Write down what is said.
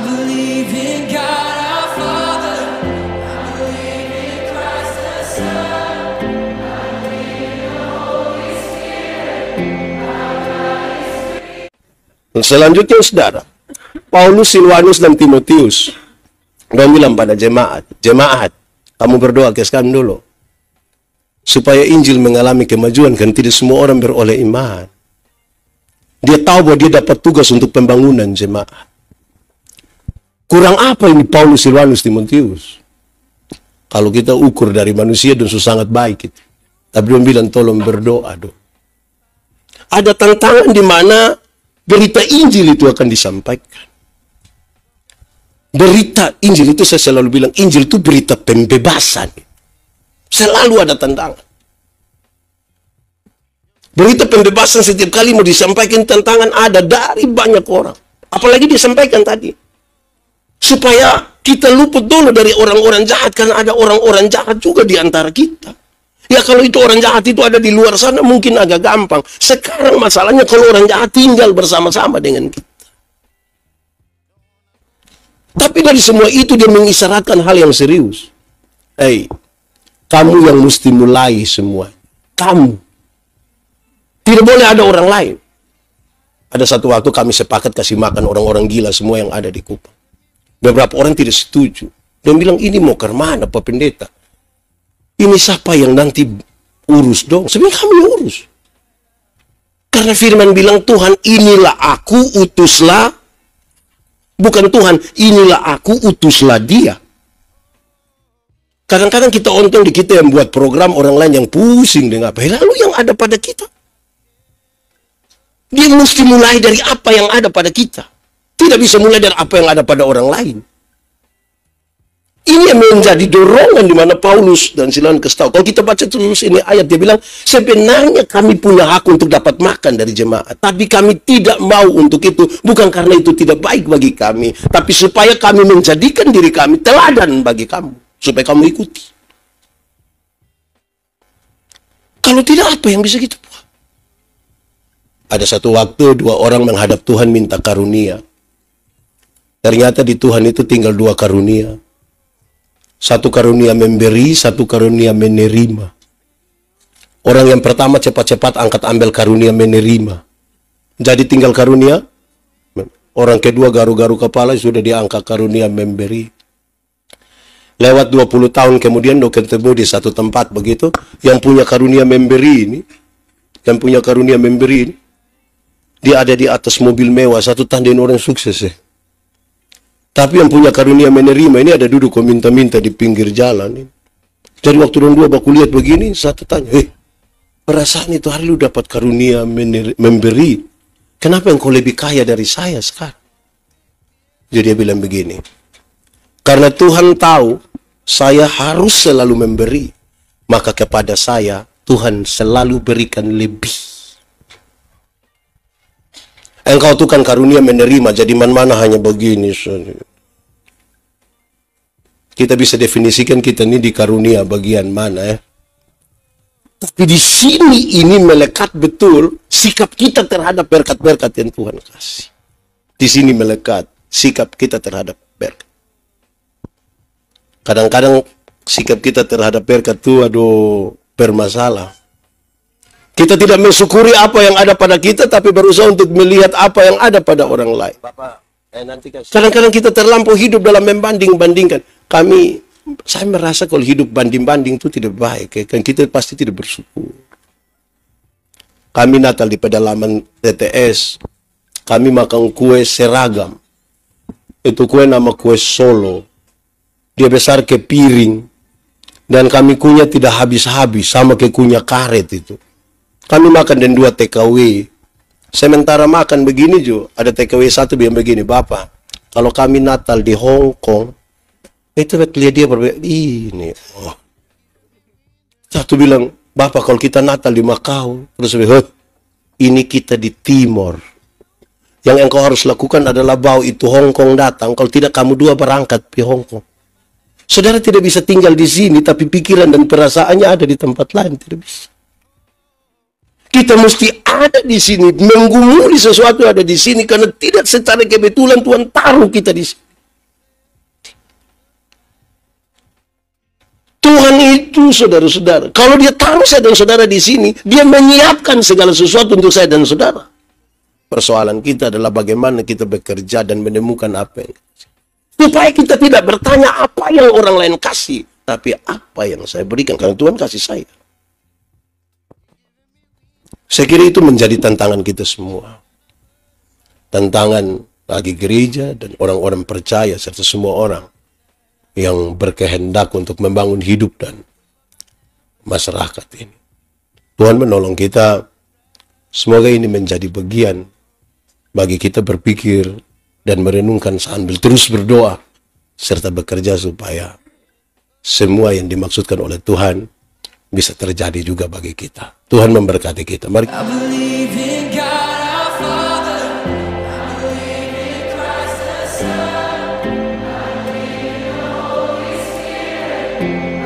believe in God our Father. I believe in Christ the Son. I believe in the Holy Spirit. Selanjutnya saudara, Paulus, Silwanus, dan Timotius dan bilang pada jemaat, kamu berdoa ke kami dulu supaya Injil mengalami kemajuan, kan tidak semua orang beroleh iman. Dia tahu bahwa dia dapat tugas untuk pembangunan jemaat. Kurang apa ini Paulus, Silwanus, Timotius? Kalau kita ukur dari manusia dan sangat baik itu. Tapi dia bilang tolong berdoa dong. Ada tantangan di mana berita Injil itu akan disampaikan. Berita Injil itu, saya selalu bilang, Injil itu berita pembebasan. Selalu ada tantangan. Berita pembebasan setiap kali mau disampaikan, tantangan ada dari banyak orang. Apalagi disampaikan tadi. Supaya kita luput dulu dari orang-orang jahat, karena ada orang-orang jahat juga di antara kita. Ya kalau itu orang jahat itu ada di luar sana mungkin agak gampang. Sekarang masalahnya kalau orang jahat tinggal bersama-sama dengan kita. Tapi dari semua itu dia mengisyaratkan hal yang serius. Kamu yang mesti mulai semua. Kamu. Tidak boleh ada orang lain. Ada satu waktu kami sepakat kasih makan orang-orang gila semua yang ada di Kupang. Beberapa orang tidak setuju. Dan bilang, ini mau ke mana Pak Pendeta? Ini siapa yang nanti urus dong? Sebenarnya kamu yang urus. Karena firman bilang, Tuhan inilah aku, utuslah. Bukan Tuhan, inilah aku, utuslah dia. Kadang-kadang kita untung di kita yang buat program, orang lain yang pusing dengan apa. Lalu yang ada pada kita. Dia mesti mulai dari apa yang ada pada kita. Tidak bisa mulai dari apa yang ada pada orang lain. Ini yang menjadi dorongan di mana Paulus dan Silwanus kasih tahu. Kalau kita baca terus ini ayat, dia bilang, sebenarnya kami punya hak untuk dapat makan dari jemaat. Tapi kami tidak mau untuk itu. Bukan karena itu tidak baik bagi kami. Tapi supaya kami menjadikan diri kami teladan bagi kamu. Supaya kamu ikuti. Kalau tidak, apa yang bisa kita buat? Ada satu waktu, dua orang menghadap Tuhan minta karunia. Ternyata di Tuhan itu tinggal dua karunia. Satu karunia memberi, satu karunia menerima. Orang yang pertama cepat-cepat ambil karunia menerima. Jadi tinggal karunia. Orang kedua garu-garu kepala sudah diangkat karunia memberi. Lewat 20 tahun kemudian do ketemu di satu tempat begitu. Yang punya karunia memberi ini. Yang punya karunia memberi ini. Dia ada di atas mobil mewah. Satu tandain orang sukses ya. Tapi yang punya karunia menerima ini ada duduk minta-minta di pinggir jalan. Jadi waktu orang dua baku lihat begini, satu tanya, perasaan itu hari lu dapat karunia memberi. Kenapa engkau lebih kaya dari saya sekarang? Jadi dia bilang begini, karena Tuhan tahu saya harus selalu memberi, maka kepada saya Tuhan selalu berikan lebih. Engkau tuh kan karunia menerima, jadi mana-mana hanya begini. Kita bisa definisikan kita ini di karunia bagian mana ya. Tapi di sini ini melekat betul sikap kita terhadap berkat-berkat yang Tuhan kasih. Di sini melekat sikap kita terhadap berkat. Kadang-kadang sikap kita terhadap berkat itu bermasalah. Kita tidak mensyukuri apa yang ada pada kita, tapi berusaha untuk melihat apa yang ada pada orang lain. Kadang-kadang kita terlampau hidup dalam membanding-bandingkan. Saya merasa kalau hidup banding-banding itu tidak baik. Ya. Kan kita pasti tidak bersyukur. Kami Natal di pedalaman TTS, kami makan kue seragam. Itu kue nama kue Solo. Dia besar ke piring. Dan kami kunyah tidak habis-habis, sama ke kunyah karet itu. Kami makan dan 2 TKW. Sementara makan begini juga, ada TKW 1 bilang begini, Bapak, kalau kami Natal di Hong Kong, itu lihat dia berbeda. Ini. Satu bilang, Bapak kalau kita Natal di Macau, terus ini kita di Timor. Yang engkau harus lakukan adalah bawa itu Hong Kong datang, kalau tidak kamu dua berangkat di Hong Kong. Saudara tidak bisa tinggal di sini, tapi pikiran dan perasaannya ada di tempat lain, tidak bisa. Kita mesti ada di sini, menggumuli sesuatu ada di sini, karena tidak secara kebetulan Tuhan taruh kita di sini. Tuhan itu, saudara-saudara, kalau dia taruh saya dan saudara di sini, dia menyiapkan segala sesuatu untuk saya dan saudara. Persoalan kita adalah bagaimana kita bekerja dan menemukan apa yang supaya kita tidak bertanya apa yang orang lain kasih, tapi apa yang saya berikan, karena Tuhan kasih saya. Saya kira itu menjadi tantangan kita semua. Tantangan bagi gereja dan orang-orang percaya serta semua orang yang berkehendak untuk membangun hidup dan masyarakat ini. Tuhan menolong kita. Semoga ini menjadi bagian bagi kita berpikir dan merenungkan sambil terus berdoa serta bekerja supaya semua yang dimaksudkan oleh Tuhan bisa terjadi juga bagi kita. Tuhan memberkati kita. Mari. I believe in God our Father. I believe in Christ the Son. I believe in the Holy Spirit.